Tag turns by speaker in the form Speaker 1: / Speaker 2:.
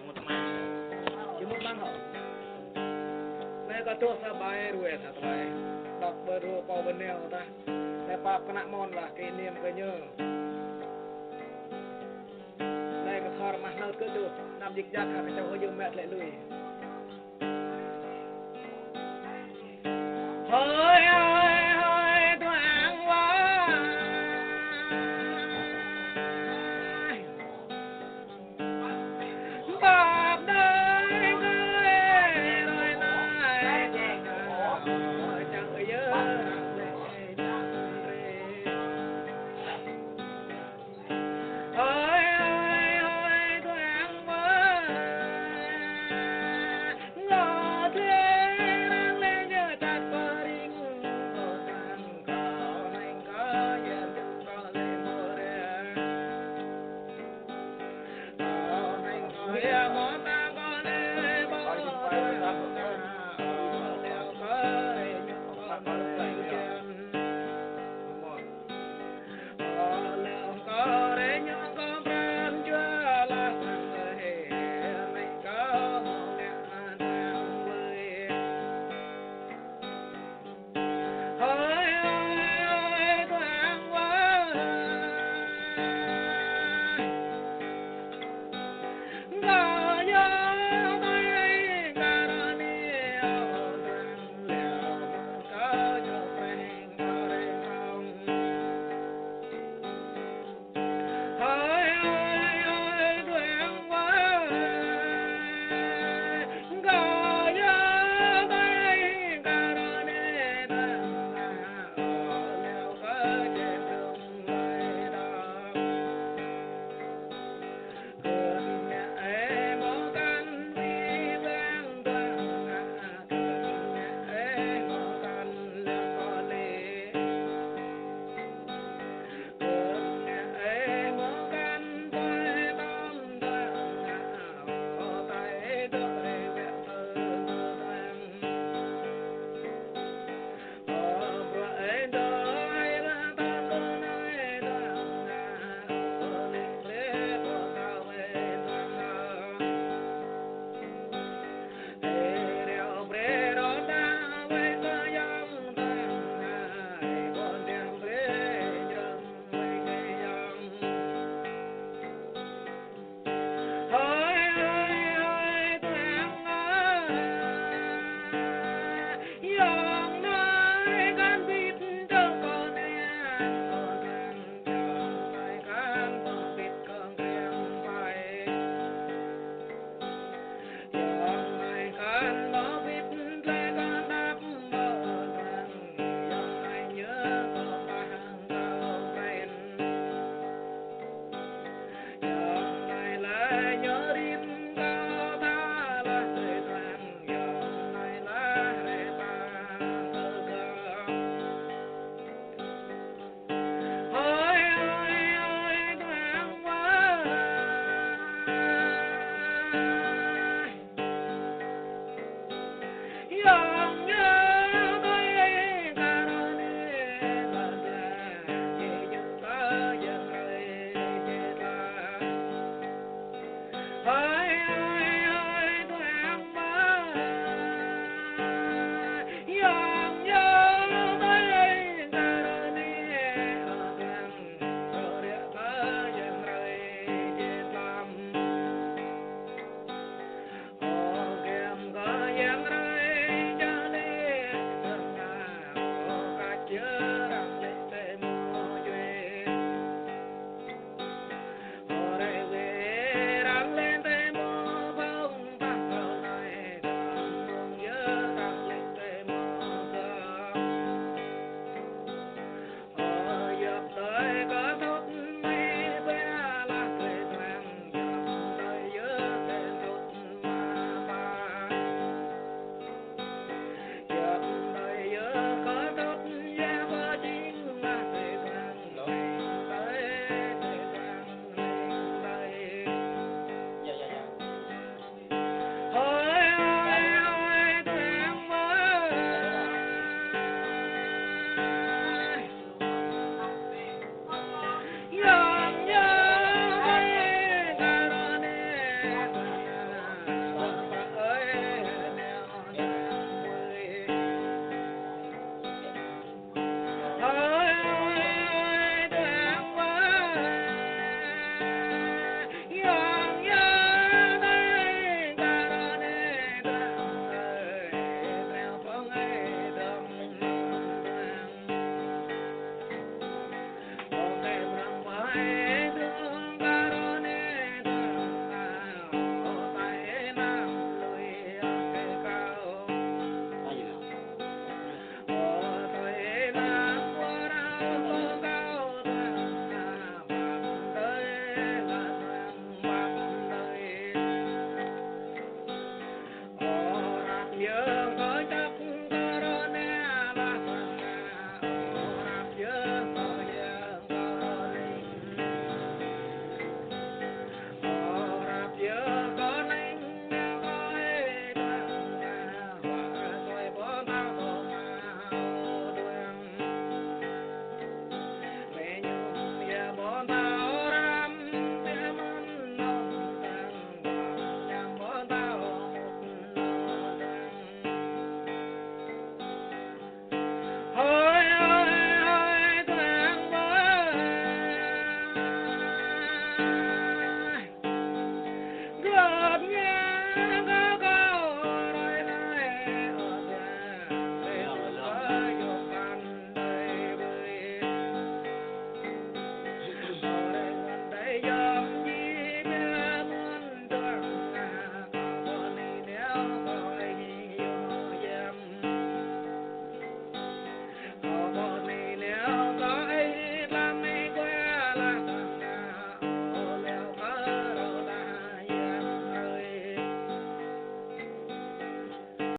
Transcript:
Speaker 1: một mang
Speaker 2: chỉ một mang hậu này có tua sa bài ruồi thật bài đọc bờ ruồi po bên neo ta này pa penak mon lah cái niệm cái nhớ này cái thor mà nốt cứ được nằm dịch giặt hạt cho hơi dương mệt lại lùi hơi hơi hơi thoáng quá bạc đời người rồi này chẳng nhớ hơi hơi hơi thoáng quá ngọt lên đang lên nhớ chặt bờ đình có sang cao hành có yên chung có lệ mùa đêm có hành có yên món ta có lệ bỏ đeo có lệ nhung có người chân leo có để nhung có pran chưa là sang người mình có một đẹp nam vui hơi hơi thoáng quá gò nhớ có